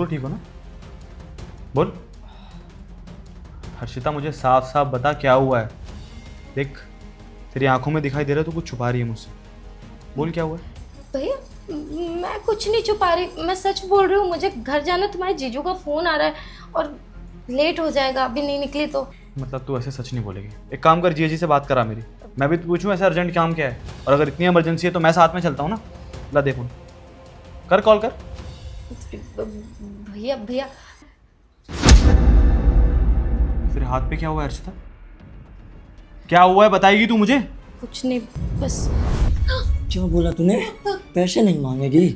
तू ठीक हो ना? बोल। हर्षिता मुझे साफ साफ बता क्या हुआ है। देख, तेरी आंखों में दिखाई दे रहा है तू कुछ छुपा रही है मुझसे। बोल क्या हुआ है। भैया मैं कुछ नहीं छुपा रही, मैं सच बोल रही हूँ। मुझे घर जाना, तुम्हारे जीजू का फोन आ रहा है और लेट हो जाएगा अभी नहीं निकली तो। मतलब तू ऐसे सच नहीं बोलेगी। एक काम कर, जीजी से बात करा मेरी। मैं भी तो पूछूं ऐसा अर्जेंट काम क्या है, और अगर इतनी इमरजेंसी है तो मैं साथ में चलता हूँ ना। ला दे फोन, कर कॉल कर। भैया भैया तेरे हाथ पे क्या हुआ है हर्षिता? क्या हुआ है बताएगी तू मुझे? कुछ नहीं, बस। क्या बोला तूने? पैसे नहीं मांगेगी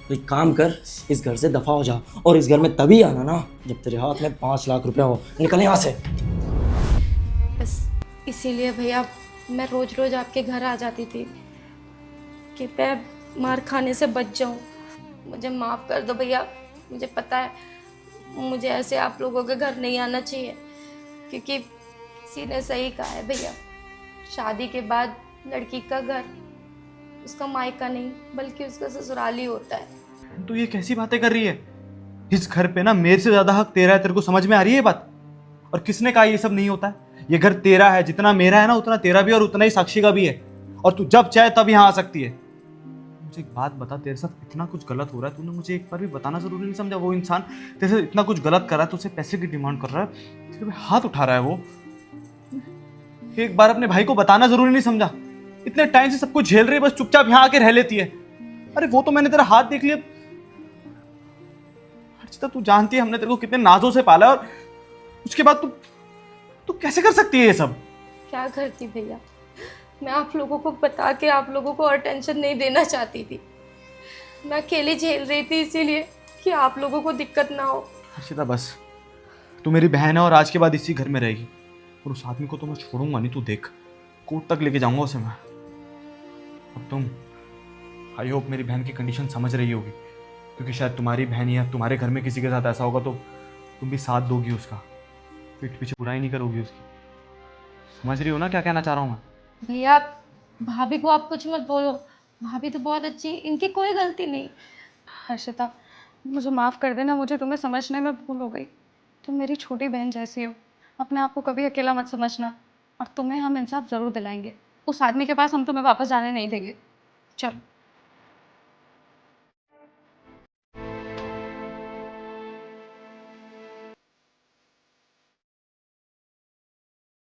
तो एक काम कर, इस घर से दफा हो जा और इस घर में तभी आना ना जब तेरे हाथ में 5 लाख रुपया हो। निकल यहाँ से। बस इसीलिए भैया मैं रोज रोज आपके घर आ जाती थी कि मैं मार खाने से बच जाऊं। मुझे माफ़ कर दो भैया। मुझे पता है मुझे ऐसे आप लोगों के घर नहीं आना चाहिए, क्योंकि किसी ने सही कहा है भैया, शादी के बाद लड़की का घर उसका मायका नहीं बल्कि उसका ससुराल ही होता है। तू ये कैसी बातें कर रही है? इस घर पे ना मेरे से ज्यादा हक तेरा है। तेरे को समझ में आ रही है ये बात? और किसने कहा ये सब नहीं होता है? ये घर तेरा है, जितना मेरा है ना उतना तेरा भी, और उतना ही साक्षी का भी है। और तू जब चाहे तब यहाँ आ सकती है। मुझे एक बात बता, तेरे साथ इतना कुछ गलत हो रहा है, तूने मुझे एक बार भी बताना जरूरी नहीं समझा? वो इंसान तेरे साथ इतना कुछ गलत कर रहा है, तुझसे पैसे की डिमांड कर रहा है, तेरे पे हाथ उठा रहा है वो। एक बार अपने भाई को बताना जरूरी नहीं समझा? इतने टाइम से सब कुछ झेल रही है, बस चुपचाप यहाँ आके रह लेती है। अरे वो तो मैंने तेरा हाथ देख लिया। हर्षिता तू जानती है हमने तेरे को कितने नाजों से पाला है, और उसके बाद तू तू कैसे कर सकती है ये सब? क्या करती भैया, मैं आप लोगों को बता के आप लोगों को और टेंशन नहीं देना चाहती थी। मैं अकेली झेल रही थी इसीलिए कि आप लोगों को दिक्कत ना हो। हर्षिता बस, तू मेरी बहन है और आज के बाद इसी घर में रहेगी। और उस आदमी को तो मैं छोड़ूंगा नहीं, तू देख। कोर्ट तक लेके जाऊंगा उसे मैं। अब तुम, आई होप मेरी बहन की कंडीशन समझ रही होगी, क्योंकि शायद तुम्हारी बहन या तुम्हारे घर में किसी के साथ ऐसा होगा तो तुम भी साथ दोगी उसका, पीठ पीछे बुराई नहीं करोगी उसकी। समझ रही हो ना क्या कहना चाह रहा हूँ मैं? भैया भाभी को आप कुछ मत बोलो, भाभी तो बहुत अच्छी, इनकी कोई गलती नहीं। हर्षिता, मुझे माफ़ कर देना, मुझे तुम्हें समझने में भूल हो गई। तुम मेरी छोटी बहन जैसी हो, अपने आप को कभी अकेला मत समझना। और तुम्हें हम इंसाफ ज़रूर दिलाएंगे। उस आदमी के पास हम तुम्हें वापस जाने नहीं देंगे। चलो।